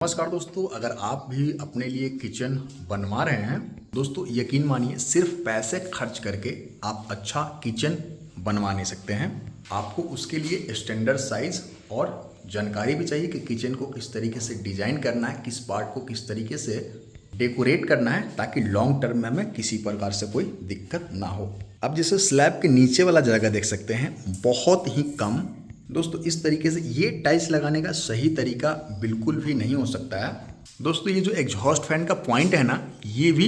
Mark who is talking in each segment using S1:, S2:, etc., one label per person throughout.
S1: नमस्कार दोस्तों, अगर आप भी अपने लिए किचन बनवा रहे हैं दोस्तों, यकीन मानिए सिर्फ पैसे खर्च करके आप अच्छा किचन बनवा नहीं सकते हैं। आपको उसके लिए स्टैंडर्ड साइज और जानकारी भी चाहिए कि किचन को किस तरीके से डिजाइन करना है, किस पार्ट को किस तरीके से डेकोरेट करना है ताकि लॉन्ग टर्म में हमें किसी प्रकार से कोई दिक्कत ना हो। अब जैसे स्लैब के नीचे वाला जगह देख सकते हैं, बहुत ही कम दोस्तों इस तरीके से ये टाइल्स लगाने का सही तरीका बिल्कुल भी नहीं हो सकता है। दोस्तों ये जो एग्जॉस्ट फैन का पॉइंट है ना, ये भी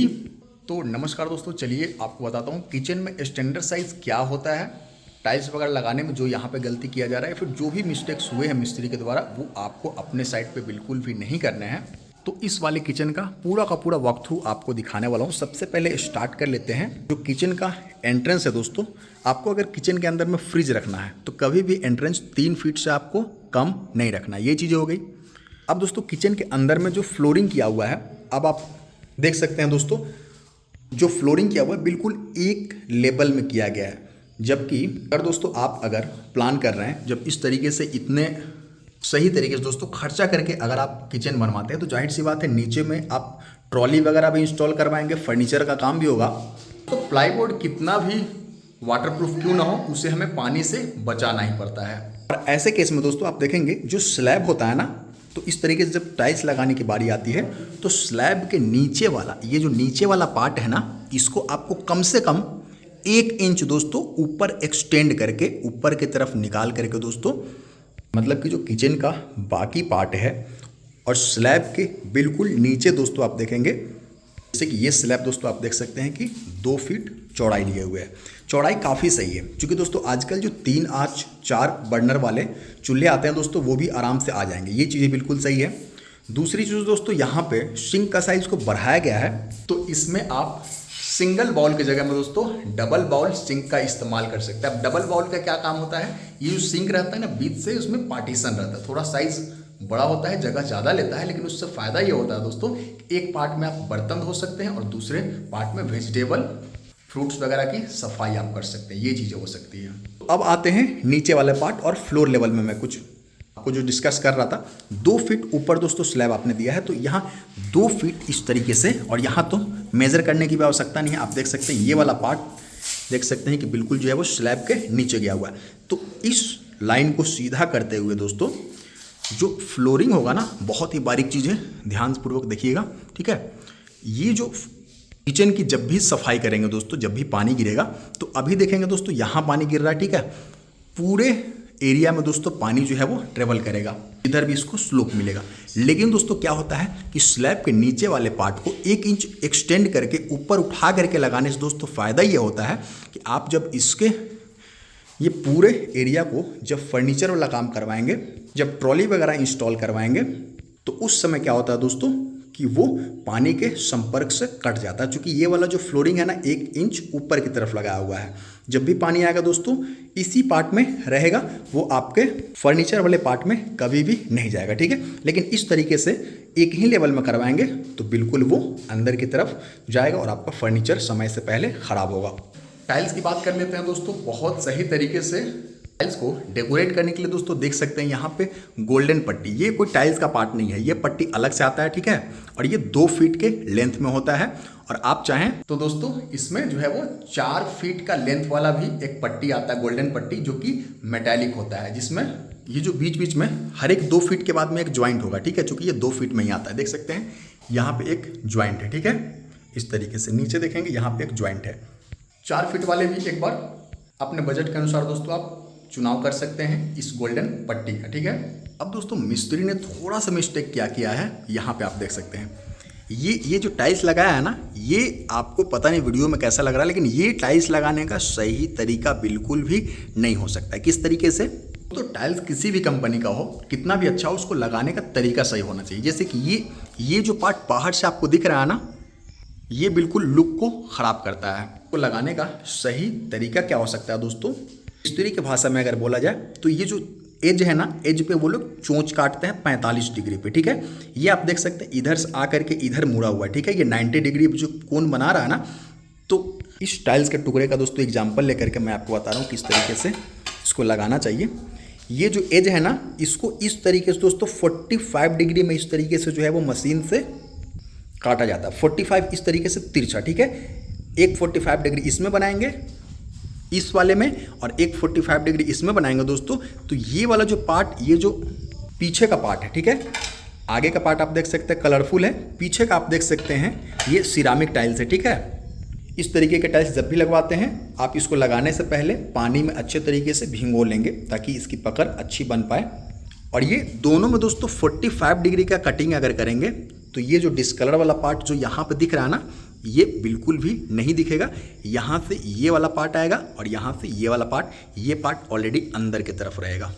S1: तो नमस्कार दोस्तों, चलिए आपको बताता हूँ किचन में स्टैंडर्ड साइज क्या होता है। टाइल्स वगैरह लगाने में जो यहाँ पे गलती किया जा रहा है, फिर जो भी मिस्टेक्स हुए हैं मिस्त्री के द्वारा, वो आपको अपने साइड पे बिल्कुल भी नहीं करने हैं। तो इस वाले किचन का पूरा वॉक थ्रू आपको दिखाने वाला हूँ। सबसे पहले स्टार्ट कर लेते हैं जो किचन का एंट्रेंस है। दोस्तों आपको अगर किचन के अंदर में फ्रिज रखना है तो कभी भी एंट्रेंस 3 फीट से आपको कम नहीं रखना, ये चीज़ें हो गई। अब दोस्तों किचन के अंदर में जो फ्लोरिंग किया हुआ है, अब आप देख सकते हैं दोस्तों, जो फ्लोरिंग किया हुआ है बिल्कुल एक लेवल में किया गया है। जबकि अगर दोस्तों आप अगर प्लान कर रहे हैं, जब इस तरीके से इतने सही तरीके से दोस्तों खर्चा करके अगर आप किचन बनवाते हैं तो जाहिर सी बात है नीचे में आप ट्रॉली वगैरह भी इंस्टॉल करवाएंगे, फर्नीचर का काम भी होगा। तो प्लाईवुड कितना भी वाटरप्रूफ क्यों ना हो, उसे हमें पानी से बचाना ही पड़ता है। और ऐसे केस में दोस्तों आप देखेंगे जो स्लैब होता है ना, तो इस तरीके से जब टाइल्स लगाने की बारी आती है तो स्लैब के नीचे वाला, ये जो नीचे वाला पार्ट है ना, इसको आपको कम से कम 1 इंच दोस्तों ऊपर एक्सटेंड करके ऊपर की तरफ निकाल करके दोस्तों, मतलब कि जो किचन का बाकी पार्ट है और स्लैब के बिल्कुल नीचे दोस्तों आप देखेंगे, जैसे कि ये स्लैब दोस्तों आप देख सकते हैं कि 2 फीट चौड़ाई लिए हुए है। चौड़ाई काफ़ी सही है, क्योंकि दोस्तों आजकल जो 3 आंच 4 बर्नर वाले चूल्हे आते हैं दोस्तों, वो भी आराम से आ जाएंगे। ये चीज़ें बिल्कुल सही है। दूसरी चीज़ दोस्तों, यहाँ पे सिंक का साइज को बढ़ाया गया है, तो इसमें आप सिंगल बाउल की जगह में दोस्तों डबल बाउल सिंक का इस्तेमाल कर सकते हैं। अब डबल बाउल का क्या काम होता है, ये जो सिंक रहता है ना, बीच से उसमें पार्टीशन रहता है, थोड़ा साइज बड़ा होता है, जगह ज़्यादा लेता है, लेकिन उससे फ़ायदा ये होता है दोस्तों, एक पार्ट में आप बर्तन धो सकते हैं और दूसरे पार्ट में वेजिटेबल फ्रूट्स वगैरह की सफाई आप कर सकते हैं। ये चीज़ें हो सकती हैं। अब आते हैं नीचे वाले पार्ट और फ्लोर लेवल में मैं कुछ आपको जो डिस्कस कर रहा था। 2 फीट ऊपर दोस्तों स्लैब आपने दिया है, तो यहाँ 2 फीट इस तरीके से, और यहाँ तो मेज़र करने की भी आवश्यकता नहीं है। आप देख सकते हैं ये वाला पार्ट देख सकते हैं कि बिल्कुल जो है वो स्लैब के नीचे गया हुआ है। तो इस लाइन को सीधा करते हुए दोस्तों जो फ्लोरिंग होगा ना, बहुत ही बारीक चीज़ है, ध्यानपूर्वक देखिएगा, ठीक है। ये जो किचन की जब भी सफाई करेंगे दोस्तों, जब भी पानी गिरेगा, तो अभी देखेंगे दोस्तों यहाँ पानी गिर रहा है, ठीक है, पूरे एरिया में दोस्तों पानी जो है वो ट्रेवल करेगा, इधर भी इसको स्लोप मिलेगा। लेकिन दोस्तों क्या होता है कि स्लैब के नीचे वाले पार्ट को 1 इंच एक्सटेंड करके ऊपर उठा करके लगाने से दोस्तों फ़ायदा ये होता है कि आप जब इसके ये पूरे एरिया को जब फर्नीचर वाला काम करवाएंगे, जब ट्रॉली वगैरह इंस्टॉल करवाएंगे, तो उस समय क्या होता है दोस्तों कि वो पानी के संपर्क से कट जाता है। चूँकि ये वाला जो फ्लोरिंग है ना 1 इंच ऊपर की तरफ लगाया हुआ है, जब भी पानी आएगा दोस्तों इसी पार्ट में रहेगा, वो आपके फर्नीचर वाले पार्ट में कभी भी नहीं जाएगा, ठीक है। लेकिन इस तरीके से एक ही लेवल में करवाएंगे तो बिल्कुल वो अंदर की तरफ जाएगा और आपका फर्नीचर समय से पहले ख़राब होगा। टाइल्स की बात कर लेते हैं दोस्तों। बहुत सही तरीके से टाइल्स को डेकोरेट करने के लिए दोस्तों देख सकते हैं यहाँ पे गोल्डन पट्टी, ये कोई टाइल्स का पार्ट नहीं है, ये पट्टी अलग से आता है, ठीक है, और ये 2 फीट के लेंथ में होता है। और आप चाहें तो दोस्तों इसमें जो है वो 4 फीट का लेंथ वाला भी एक पट्टी आता है, गोल्डन पट्टी, जो कि मेटालिक होता है, जिसमें ये जो बीच बीच में हर एक 2 फीट के बाद में एक ज्वाइंट होगा, ठीक है, चूंकि ये 2 फीट में ही आता है। देख सकते हैं यहाँ पे एक ज्वाइंट है, ठीक है, इस तरीके से नीचे देखेंगे यहाँ पे एक ज्वाइंट है। 4 फीट वाले भी एक बार अपने बजट के अनुसार दोस्तों आप चुनाव कर सकते हैं इस गोल्डन पट्टी का, ठीक है। अब दोस्तों मिस्त्री ने थोड़ा सा मिस्टेक क्या किया है, यहाँ पे आप देख सकते हैं ये जो टाइल्स लगाया है ना, ये आपको पता नहीं वीडियो में कैसा लग रहा है, लेकिन ये टाइल्स लगाने का सही तरीका बिल्कुल भी नहीं हो सकता है। किस तरीके से, तो टाइल्स किसी भी कंपनी का हो, कितना भी अच्छा हो, उसको लगाने का तरीका सही होना चाहिए। जैसे कि ये जो पार्ट बाहर से आपको दिख रहा है ना, ये बिल्कुल लुक को ख़राब करता है। तो लगाने का सही तरीका क्या हो सकता है दोस्तों, मिस्त्री की भाषा में अगर बोला जाए तो ये जो एज है ना, एज पे वो लोग चोंच काटते हैं 45 डिग्री पे, ठीक है। ये आप देख सकते हैं इधर से आकर के इधर मुड़ा हुआ है, ठीक है। ये 90 डिग्री जो कोण बना रहा है ना, तो इस टाइल्स के टुकड़े का दोस्तों एग्जाम्पल लेकर के मैं आपको बता रहा हूँ किस तरीके से इसको लगाना चाहिए। ये जो एज है ना, इसको इस तरीके से दोस्तों 45 डिग्री में इस तरीके से जो है वो मशीन से काटा जाता है। 45 इस तरीके से तिरछा, ठीक है। एक 45 डिग्री इसमें बनाएंगे इस वाले में, और एक 45 डिग्री इसमें बनाएंगे दोस्तों। तो ये वाला जो पार्ट, ये जो पीछे का पार्ट है, ठीक है, आगे का पार्ट आप देख सकते हैं कलरफुल है, पीछे का आप देख सकते हैं ये सिरामिक टाइल्स है, ठीक है। इस तरीके के टाइल्स जब भी लगवाते हैं आप इसको लगाने से पहले पानी में अच्छे तरीके से भिगो लेंगे ताकि इसकी पकड़ अच्छी बन पाए। और ये दोनों में दोस्तों 45 डिग्री का कटिंग अगर करेंगे तो ये जो डिस्कलर वाला पार्ट जो यहाँ पे दिख रहा है ना, ये बिल्कुल भी नहीं दिखेगा। यहाँ से ये वाला पार्ट आएगा और यहाँ से ये वाला पार्ट, ये पार्ट ऑलरेडी अंदर की तरफ रहेगा।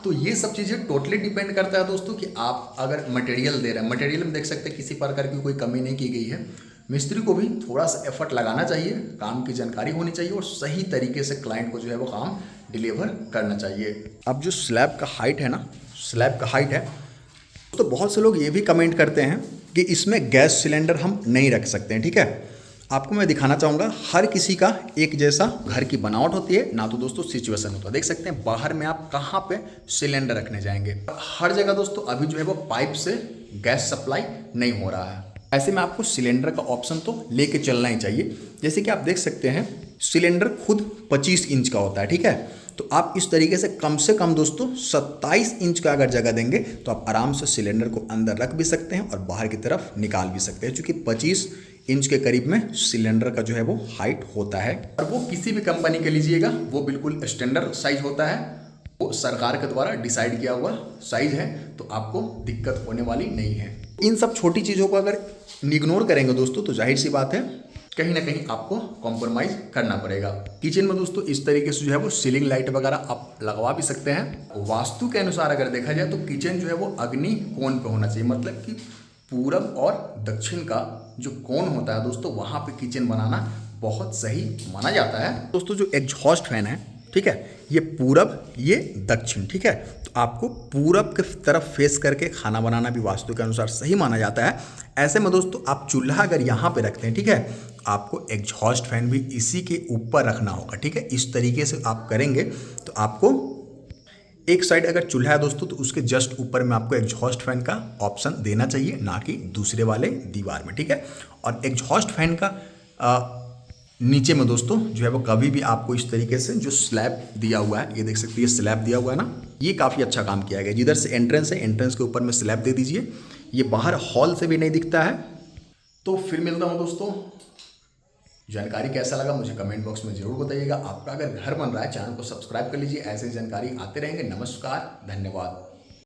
S1: तो ये सब चीज़ें टोटली डिपेंड करता है दोस्तों कि आप अगर मटेरियल दे रहे हैं, मटेरियल में देख सकते हैं किसी प्रकार की कोई कमी नहीं की गई है। मिस्त्री को भी थोड़ा सा एफर्ट लगाना चाहिए, काम की जानकारी होनी चाहिए और सही तरीके से क्लाइंट को जो है वो काम डिलीवर करना चाहिए। अब जो स्लैब का हाइट है ना, स्लैब का हाइट है तो बहुत से लोग ये भी कमेंट करते हैं कि इसमें गैस सिलेंडर हम नहीं रख सकते हैं, ठीक है। आपको मैं दिखाना चाहूँगा, हर किसी का एक जैसा घर की बनावट होती है ना, तो दोस्तों सिचुएशन होता है। देख सकते हैं बाहर में आप कहाँ पे सिलेंडर रखने जाएंगे। हर जगह दोस्तों अभी जो है वो पाइप से गैस सप्लाई नहीं हो रहा है। ऐसे में आपको सिलेंडर का ऑप्शन तो लेके चलना ही चाहिए। जैसे कि आप देख सकते हैं सिलेंडर खुद 25 इंच का होता है, ठीक है। तो आप इस तरीके से कम दोस्तों 27 इंच का अगर जगह देंगे तो आप आराम से सिलेंडर को अंदर रख भी सकते हैं और बाहर की तरफ निकाल भी सकते हैं, क्योंकि 25 इंच के करीब में सिलेंडर का जो है वो हाइट होता है। और वो किसी भी कंपनी के लीजिएगा वो बिल्कुल स्टैंडर्ड साइज होता है, वो सरकार के द्वारा डिसाइड किया हुआ साइज है, तो आपको दिक्कत होने वाली नहीं है। इन सब छोटी चीज़ों को अगर इग्नोर करेंगे दोस्तों तो जाहिर सी बात है कहीं ना कहीं आपको कॉम्प्रोमाइज़ करना पड़ेगा। किचन में दोस्तों इस तरीके से जो है वो सीलिंग लाइट वगैरह आप लगवा भी सकते हैं। वास्तु के अनुसार अगर देखा जाए तो किचन जो है वो अग्नि कोण पे होना चाहिए, मतलब कि पूरब और दक्षिण का जो कोण होता है दोस्तों, वहाँ पे किचन बनाना बहुत सही माना जाता है। दोस्तों जो एग्जॉस्ट फैन है, ठीक है, ये पूरब ये दक्षिण, ठीक है, तो आपको पूरब की तरफ फेस करके खाना बनाना भी वास्तु के अनुसार सही माना जाता है। ऐसे में दोस्तों आप चूल्हा अगर यहाँ पे रखते हैं, ठीक है, आपको एग्जॉस्ट फैन भी इसी के ऊपर रखना होगा, ठीक है। इस तरीके से आप करेंगे तो आपको एक साइड अगर चूल्हा है दोस्तों तो उसके जस्ट ऊपर में आपको एग्जॉस्ट फैन का ऑप्शन देना चाहिए, ना कि दूसरे वाले दीवार में, ठीक है। और एग्जॉस्ट फैन का नीचे में दोस्तों जो है वो कभी भी आपको इस तरीके से जो स्लैब दिया हुआ है, ये देख सकते हैं स्लैब दिया हुआ है ना, ये काफ़ी अच्छा काम किया गया। जिधर से एंट्रेंस है, एंट्रेंस के ऊपर में स्लैब दे दीजिए, ये बाहर हॉल से भी नहीं दिखता है। तो फिर मिलता हूँ दोस्तों, जानकारी कैसा लगा मुझे कमेंट बॉक्स में जरूर बताइएगा। आपका अगर घर बन रहा है चैनल को सब्सक्राइब कर लीजिए, ऐसे जानकारी आते रहेंगे। नमस्कार, धन्यवाद।